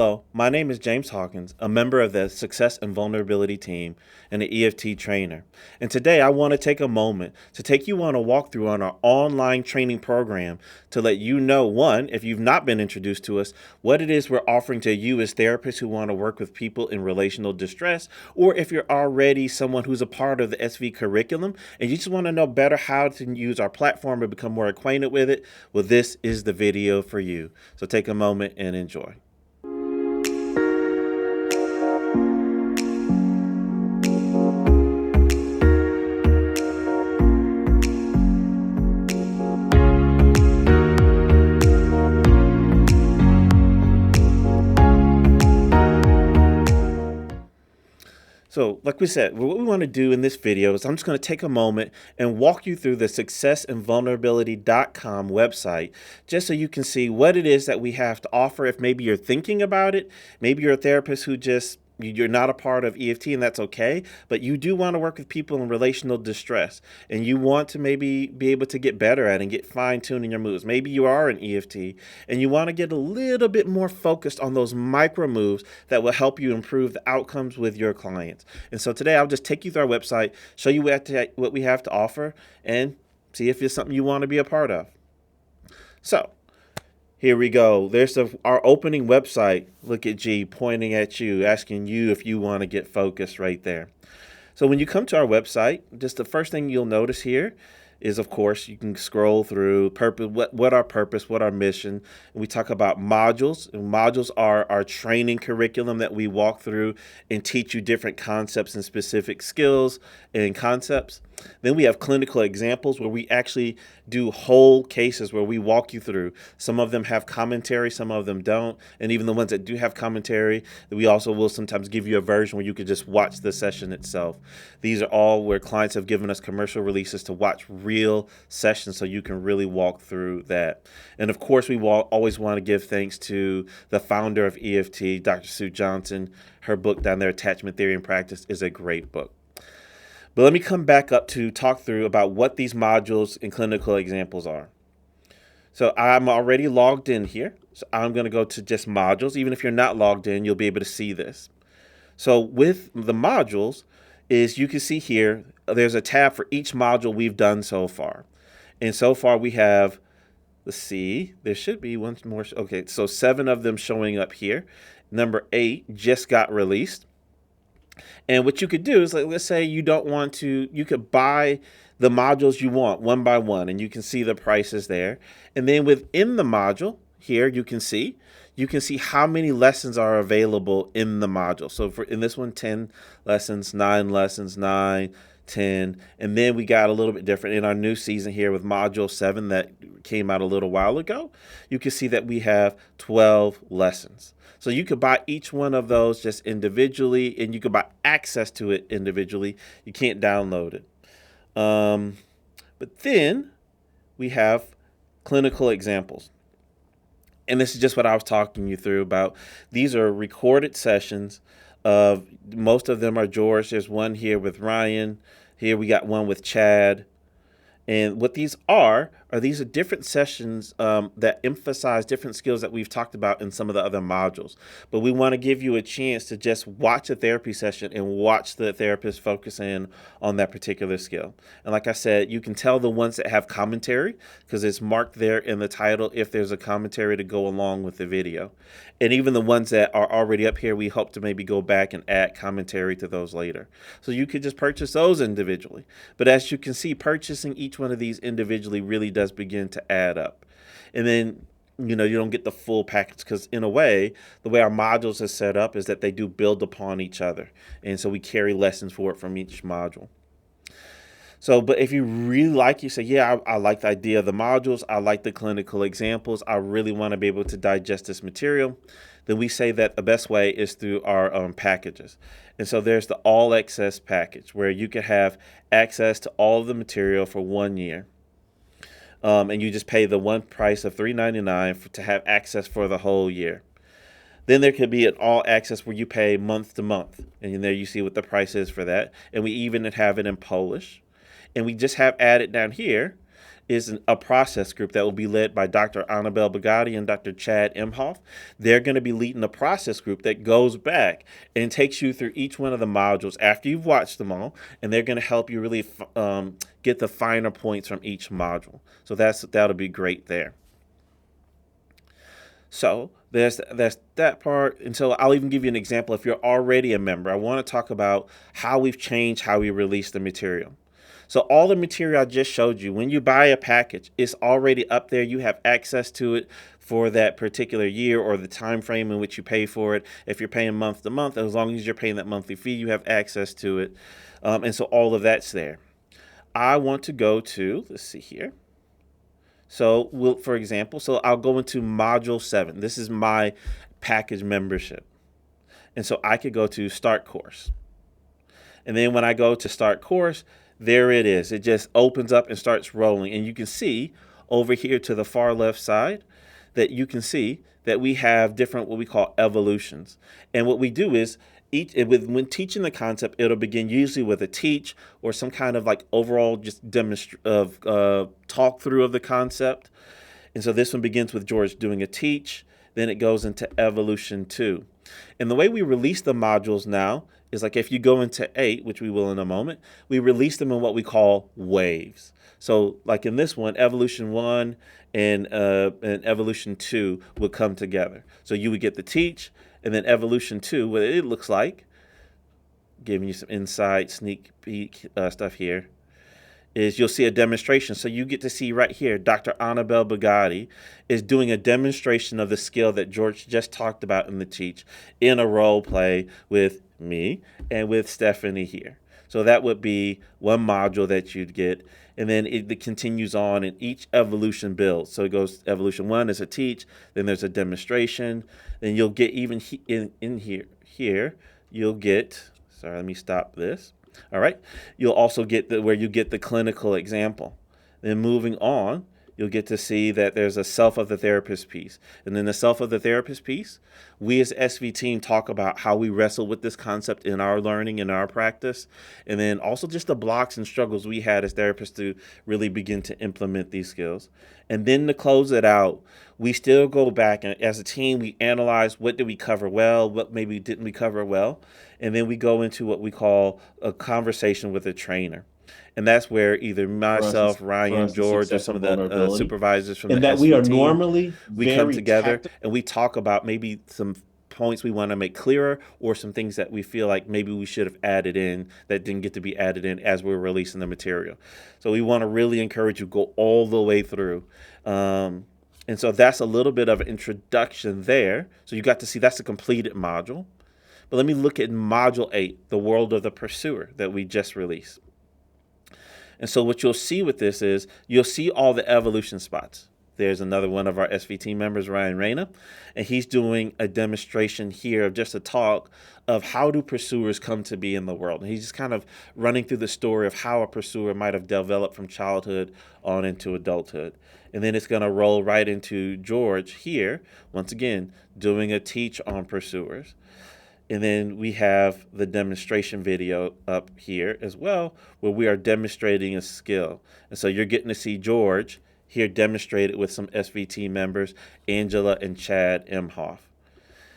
Hello, my name is James Hawkins, a member of the Success and Vulnerability team and an EFT trainer. And today I want to take a moment to take you on a walkthrough on our online training program to let you know, one, if you've not been introduced to us, what it is we're offering to you as therapists who want to work with people in relational distress, or if you're already someone who's a part of the SV curriculum and you just want to know better how to use our platform or become more acquainted with it, well, this is the video for you. So take a moment and enjoy. So, like we said, what we want to do in this video is I'm just going to take a moment and walk you through the successandvulnerability.com website just so you can see what it is that we have to offer. If maybe you're thinking about it, maybe you're a therapist who you're not a part of EFT, and that's okay, but you do want to work with people in relational distress and you want to maybe be able to get better at and get fine-tuned in your moves. Maybe you are an EFT and you want to get a little bit more focused on those micro moves that will help you improve the outcomes with your clients. And so today I'll just take you through our website, show you what we have to offer, and see if it's something you want to be a part of. So here we go. There's our opening website. Look at G pointing at you, asking you if you want to get focused right there. So when you come to our website, just the first thing you'll notice here is, of course, you can scroll through purpose, what our purpose, what our mission. And we talk about modules. And modules are our training curriculum that we walk through and teach you different concepts and specific skills and concepts. Then we have clinical examples where we actually do whole cases where we walk you through. Some of them have commentary, some of them don't. And even the ones that do have commentary, we also will sometimes give you a version where you could just watch the session itself. These are all where clients have given us commercial releases to watch real sessions so you can really walk through that. And of course, we always want to give thanks to the founder of EFT, Dr. Sue Johnson. Her book down there, Attachment Theory and Practice, is a great book. But let me come back up to talk through about what these modules and clinical examples are. So I'm already logged in here. So I'm going to go to just modules. Even if you're not logged in, you'll be able to see this. So with the modules is you can see here, there's a tab for each module we've done so far. And so far we have, let's see, there should be one more. Okay, so 7 of them showing up here. Number 8 just got released. And what you could do is, like, let's say you don't want to, you could buy the modules you want one by one, and you can see the prices there. And then within the module here, you can see how many lessons are available in the module. So in this one, 10 lessons, 9 lessons, 9, 10. And then we got a little bit different in our new season here with module 7 that came out a little while ago. You can see that we have 12 lessons. So you could buy each one of those just individually, and you could buy access to it individually. You can't download it. But then we have clinical examples. And this is just what I was talking you through about. These are recorded sessions. Most of them are George. There's one here with Ryan. Here we got one with Chad. And what these are these are different sessions that emphasize different skills that we've talked about in some of the other modules. But we want to give you a chance to just watch a therapy session and watch the therapist focus in on that particular skill. And like I said, you can tell the ones that have commentary because it's marked there in the title if there's a commentary to go along with the video. And even the ones that are already up here, we hope to maybe go back and add commentary to those later. So you could just purchase those individually. But as you can see, purchasing each one of these individually really does begin to add up. And then, you don't get the full package because in a way, the way our modules are set up is that they do build upon each other. And so we carry lessons for it from each module. So, but if you really like, you say, yeah, I like the idea of the modules. I like the clinical examples. I really want to be able to digest this material. Then we say that the best way is through our packages. And so there's the all access package where you can have access to all of the material for 1 year. And you just pay the one price of $3.99 to have access for the whole year. Then there could be an all access where you pay month to month. And there you see what the price is for that. And we even have it in Polish. And we just have added down here is a process group that will be led by Dr. Annabelle Bugatti and Dr. Chad Imhoff. They're going to be leading a process group that goes back and takes you through each one of the modules after you've watched them all, and they're going to help you really get the finer points from each module. So that'll be great there. So there's that part. And so I'll even give you an example. If you're already a member, I want to talk about how we've changed how we release the material. So all the material I just showed you, when you buy a package, it's already up there. You have access to it for that particular year or the time frame in which you pay for it. If you're paying month to month, as long as you're paying that monthly fee, you have access to it. And so all of that's there. I want to go to, let's see here. So for example, I'll go into module 7. This is my package membership. And so I could go to start course. And then when I go to start course, there it is. It just opens up and starts rolling. And you can see over here to the far left side that you can see that we have different what we call evolutions. And what we do is when teaching the concept, it'll begin usually with a teach or some kind of like overall just talk through of the concept. And so this one begins with George doing a teach. Then it goes into evolution 2. And the way we release the modules now is like if you go into 8, which we will in a moment, we release them in what we call waves. So like in this one, evolution 1 and evolution 2 would come together. So you would get the teach, and then evolution 2, what it looks like, giving you some inside sneak peek stuff here, is you'll see a demonstration. So you get to see right here, Dr. Annabelle Bugatti is doing a demonstration of the skill that George just talked about in the teach in a role play with me and with Stephanie here. So that would be one module that you'd get. And then it continues on and each evolution builds. So it goes evolution 1 is a teach, then there's a demonstration. Then you'll get even in here, you'll get, sorry, let me stop this. All right. You'll also get where you get the clinical example. Then moving on, you'll get to see that there's a self of the therapist piece. And then the self of the therapist piece, we as SV team talk about how we wrestle with this concept in our learning and our practice. And then also just the blocks and struggles we had as therapists to really begin to implement these skills. And then to close it out, we still go back and as a team, we analyze what did we cover well, what maybe didn't we cover well. And then we go into what we call a conversation with a trainer. And that's where either myself, Ryan, George, or some of the supervisors from and the that we are SV team, normally we come very together and we talk about maybe some points we want to make clearer or some things that we feel like maybe we should have added in that didn't get to be added in as we're releasing the material. So we want to really encourage you to go all the way through. And so that's a little bit of an introduction there. So you got to see that's a completed module. But let me look at module 8, the world of the pursuer that we just released. And so what you'll see with this is you'll see all the evolution spots. There's another one of our SV team members, Ryan Reyna, and he's doing a demonstration here of just a talk of how do pursuers come to be in the world. And he's just kind of running through the story of how a pursuer might have developed from childhood on into adulthood. And then it's going to roll right into George here, once again, doing a teach on pursuers. And then we have the demonstration video up here as well, where we are demonstrating a skill. And so you're getting to see George here demonstrated with some SVT members, Angela and Chad Imhoff.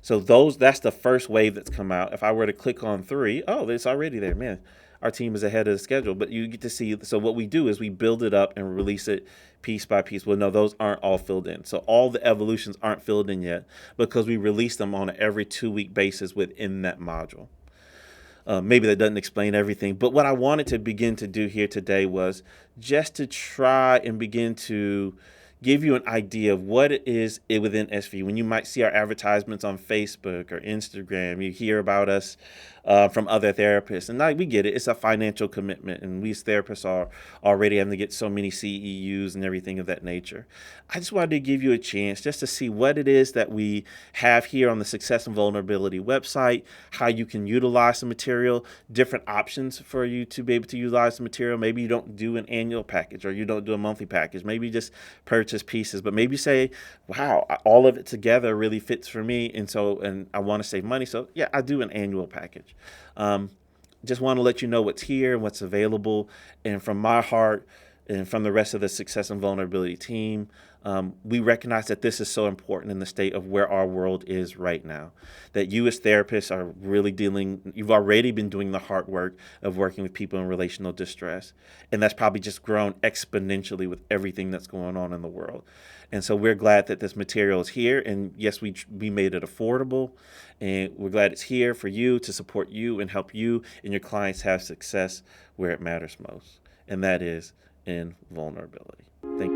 So that's the first wave that's come out. If I were to click on 3, oh, it's already there, man. Our team is ahead of the schedule, but you get to see. So what we do is we build it up and release it piece by piece. Well, no, those aren't all filled in. So all the evolutions aren't filled in yet because we release them on an every 2-week basis within that module. Maybe that doesn't explain everything, but what I wanted to begin to do here today was just to try and begin to give you an idea of what it is within SV. When you might see our advertisements on Facebook or Instagram, you hear about us from other therapists. And we get it. It's a financial commitment. And we as therapists are already having to get so many CEUs and everything of that nature. I just wanted to give you a chance just to see what it is that we have here on the Success and Vulnerability website, how you can utilize the material, different options for you to be able to utilize the material. Maybe you don't do an annual package or you don't do a monthly package. Maybe you just purchase pieces, but maybe say, wow, all of it together really fits for me. And I want to save money. So yeah, I do an annual package. Just want to let you know what's here and what's available. And from my heart, and from the rest of the Success and Vulnerability team. We recognize that this is so important in the state of where our world is right now. That you as therapists are really you've already been doing the hard work of working with people in relational distress. And that's probably just grown exponentially with everything that's going on in the world. And so we're glad that this material is here. And yes, we made it affordable. And we're glad it's here for you to support you and help you and your clients have success where it matters most. And that is in vulnerability. Thank you.